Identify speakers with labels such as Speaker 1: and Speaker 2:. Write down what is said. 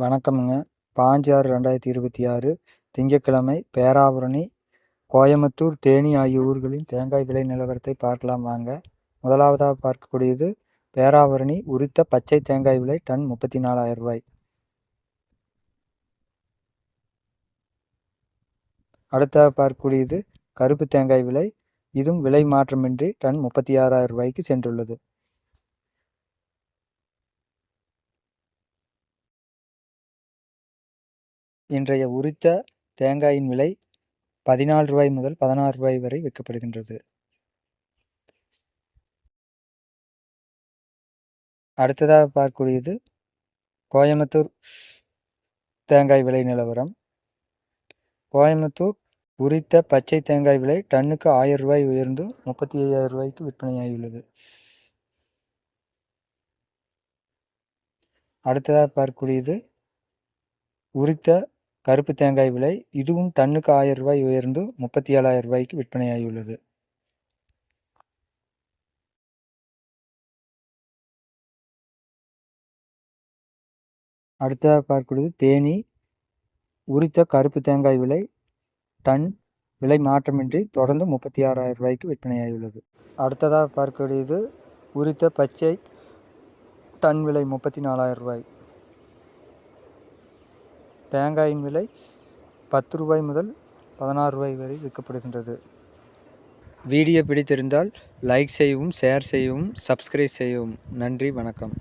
Speaker 1: வணக்கம்ங்க. 5/6/2026 திங்கட்கிழமை பேராவூரணி, கோயமுத்தூர், தேனி ஆகிய ஊர்களின் தேங்காய் விலை நிலவரத்தை பார்க்கலாம் வாங்க. முதலாவதாக பார்க்கக்கூடியது பேராவூரணி உரித்த பச்சை தேங்காய் விலை டன் ரூ. 34,000. அடுத்ததாக பார்க்கக்கூடியது கருப்பு தேங்காய் விலை. இதுவும் விலை மாற்றமின்றி டன் ரூ. 36,000 சென்றுள்ளது. இன்றைய உரித்த தேங்காயின் விலை ரூ. 14 முதல் ரூ. 16 வரை விற்கப்படுகின்றது. அடுத்ததாக பார்க்கக்கூடியது கோயமுத்தூர் தேங்காய் விலை நிலவரம். கோயமுத்தூர் உரித்த பச்சை தேங்காய் விலை டன்னுக்கு ரூ. 1000 உயர்ந்து ரூ. 35,000 விற்பனையாகியுள்ளது. அடுத்ததாக பார்க்கக்கூடியது உரித்த கருப்பு தேங்காய் விலை. இதுவும் டன்னுக்கு ரூ. 1000 உயர்ந்து ரூ. 37,000 விற்பனையாகியுள்ளது. அடுத்ததாக பார்க்கக்கூடியது தேனி உரித்த கருப்பு தேங்காய் விலை. டன் விலை மாற்றமின்றி தொடர்ந்து ரூ. 36,000 விற்பனையாகியுள்ளது. அடுத்ததாக பார்க்கக்கூடியது உரித்த பச்சை டன் விலை ரூ. 34,000. தேங்காயின் விலை ரூ. 10 முதல் ரூ. 16 வரை விற்கப்படுகின்றது. வீடியோ பிடித்திருந்தால் லைக் செய்யவும், ஷேர் செய்யவும், சப்ஸ்கிரைப் செய்யவும். நன்றி, வணக்கம்.